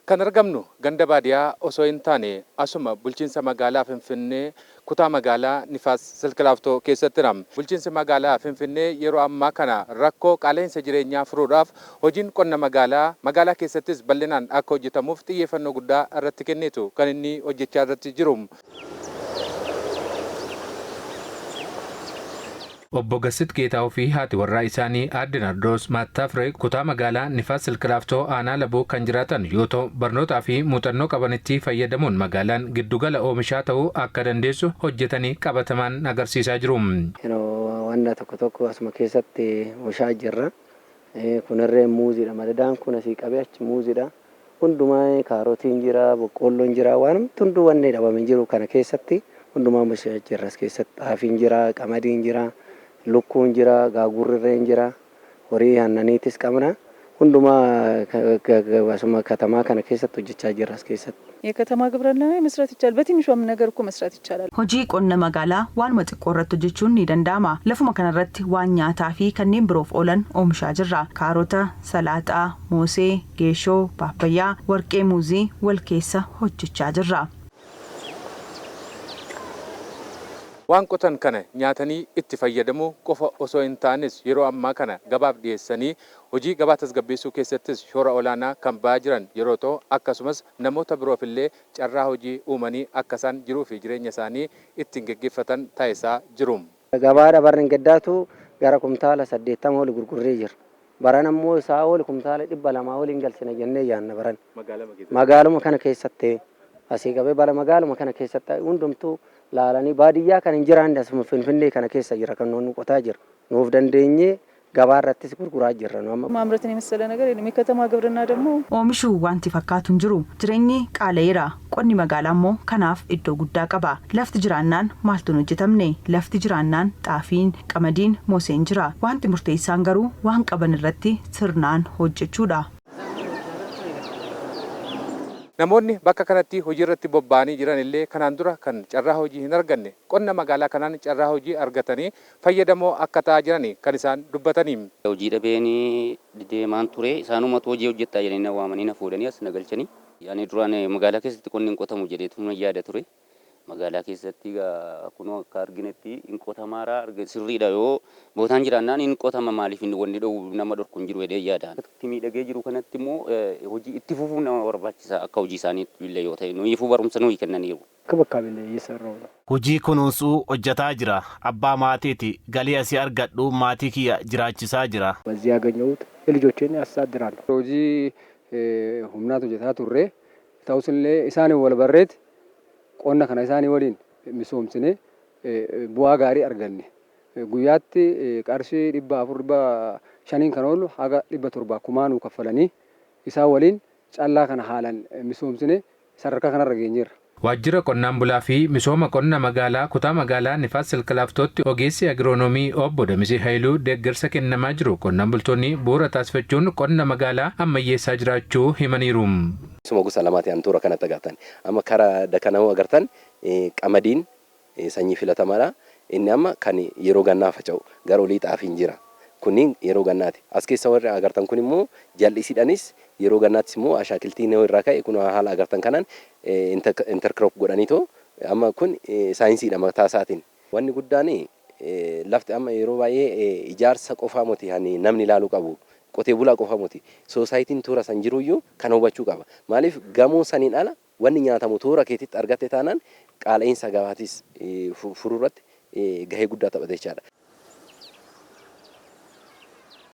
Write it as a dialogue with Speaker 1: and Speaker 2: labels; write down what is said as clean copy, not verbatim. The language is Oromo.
Speaker 1: Kan argamnu ganda baadiyyaa osoo hin taane asuma bulchiinsa magaalaa Finfinnee kutaa magaalaa Nifaas Silk Laaftoo keessatti argama. Bulchiinsi magaalaa Finfinnee yeroo ammaa kana rakkoo qaala'insa jireenyaa furuudhaaf hojiin qonna magaalaa keessattis bal'inaan akka hojjetamuuf xiyyeeffannoo guddaa irratti kenneetu kan inni hojjechaa irratti jiru. Obbo Gasit Geetaa'oo fi haati warraa isaanii Aadde Nardoos Maattaafree kutaa magaalaa Nifaas Silk Laaftoo aanaa Laboo kan jiraatan yoo ta'u barnootaa fi muuxannoo qabanitti fayyadamuun magaalaan giddugala oomishaa ta'uu akka dandeessu hojjetanii qabatamaan agarsiisaa jiru.
Speaker 2: Wanta tokko asuma keessatti oomishaa jirra. Kunirree muuziidha. Madadaan kun asii qabee achi muuziidha. Hundumaa kaarotiin jira, boqqoolloon jira, waan hunduu wanni dhabame jiru kana keessatti hundumaa oomishaa jirra. As keessatti xaafiin jira, qamadiin jira. Lukkuun jira, gaagurrirreen jira, horii aannaniitis qabna. Hundumaa asuma katamaa kana keessatti hojjechaa jirra as keessatti.
Speaker 3: የከተማ ግብርና ላይ መስራት ይቻላል። በትንሿም ነገር እኮ መስራት ይቻላል።
Speaker 4: Hojii qonna magaalaa waan xiqqoo irratti hojjechuun ni danda'ama. Lafuma kanarratti waan nyaataa fi kanneen biroof oolan oomishaa jirra. Kaarota, salaaxaa, moosee, geeshoo, paapayyaa, warqee muuzii wal keessa hojjechaa jirra.
Speaker 1: Waan qotan kana nyaatanii itti fayyadamu qofa osoo hin taanes yeroo ammaa kana gabaaf dhiyeessanii hojii gabaa tasgabbeessuu keessattis shoora olaanaa kan ba'aa jiran yeroo ta'u akkasumas namoota biroof illee carraa hojii uumanii akka isaan jiruu fi jireenya isaanii ittiin gaggeeffatan taasisaa jiru.
Speaker 2: Gabaadha barri gaddaatu gara kumtaala 80 ol gurgurree jira. Baran ammoo isaa ol kumtaala 200 ol hin galchine jennee yaanna baran. Magaaluma kana keessatti asii qabee bara magaaluma kana keessatti hundumtuu laalanii baadiyyaa kan hin jiraanne asuma Finfinnee kana keessa jira kan nuun qotaa jira. Nuuf dandeenyee gabaa irrattis gurguraa jirra.
Speaker 3: ማምረትን የመሰለ ነገር የለም። የከተማ ግብርና ደግሞ
Speaker 4: Oomishuu wanti fakkaatu hin jiru. Jireenyi qaala'eera. Qonni magaalaa immoo kanaaf iddoo guddaa qaba. Lafti jiraannaan maaltu hin hojjetamne? Lafti jiraannaan xaafiin, qamadiin, mooseen jira. Wanti murteessaan garuu waan qaban irratti sirnaan hojjechuudha.
Speaker 1: Namoonni bakka kanatti hojii irratti bobba'anii jiran illee kanaan dura kan carraa hojii hin arganne qonna magaalaa kanaan carraa hojii argatanii fayyadamoo akka ta'aa jiran kan isaan dubbatanii.
Speaker 5: Hojii dhabeenii deemaan ture isaanumatu hojii hojjettaa jedhanii na waamanii na fuudhanii as na galchanii. Yaani duraan magaalaa keessatti qonni hin qotamu jedheetu yaada ture. Magaalaa keessatti kunoo akka arginetti hin qotamaara sirriidha yoo bootaan jiraannaan hin qotama maaliif wanni dhowwu nama dhorku hin jiru jedhee yaada. Itti miidhagee jiru kanatti immoo hojii itti fufuun nama barbaachisa akka hojii isaaniitti illee yoo ta'e nuyiifuu barumsa nuyi kennaniiru.
Speaker 6: Hojii kunuunsuu hojjetaa jira. Abbaa maatiiti. Galii asii argadhu maatii kiyya jiraachisaa jira.
Speaker 2: Wazii yaaganyuut ልጆቼን ያሳድራሉ.
Speaker 7: hojii humnaatu hojjetaa turre ta'us illee isaanii wal barreet qonna kana isaanii waliin misoomsine bu'aa gaarii arganne. Guyyaatti qarshii 400-500 kan oolu haga 700 kumaanuu kaffalanii isaa waliin callaa kana haalan misoomsine sadarkaa kanarra geenyeerra.
Speaker 1: Waajjira qonnaan bulaa fi misooma qonna magaalaa kutaa magaalaa Nifaas Silk Laaftootti ogeessi agiroonoomii obbo Damisee Haayiluu deeggarsa kennamaa jiru. Qonnaan bultoonni bu'uura taasifachuun qonna magaalaa ammayyeessaa jiraachuu himaniiru.
Speaker 8: Suma gosa lamaati antuura kanatti agartan. Amma karaa dakana'uu agartan qamadiin sanyii filatamaadha. Inni amma kan yeroo gannaa faca'u gara olii xaafiin jira. Kunniin yeroo gannaati. As keessa warri agartan kun immoo jal'isiidhaanis yeroo gannaattis immoo ashaakiltii irraa ka'e kun haala agartan kanaan intercrop godhaniitoo amma kun saayinsiidha mataa isaatiin. Wanni guddaan lafti amma yeroo baay'ee ijaarsa qofaa miti namni ilaaluu qabu. Qotee bulaa qofa miti. Soosaayitiin toora san jiruyyuu kan hubachuu qaba. Maaliif gamoo saniin ala wanni nyaatamu toora keetitti argatte taanaan qaala'insa gabaatis furuurratti gahee guddaa taphata jechaadha.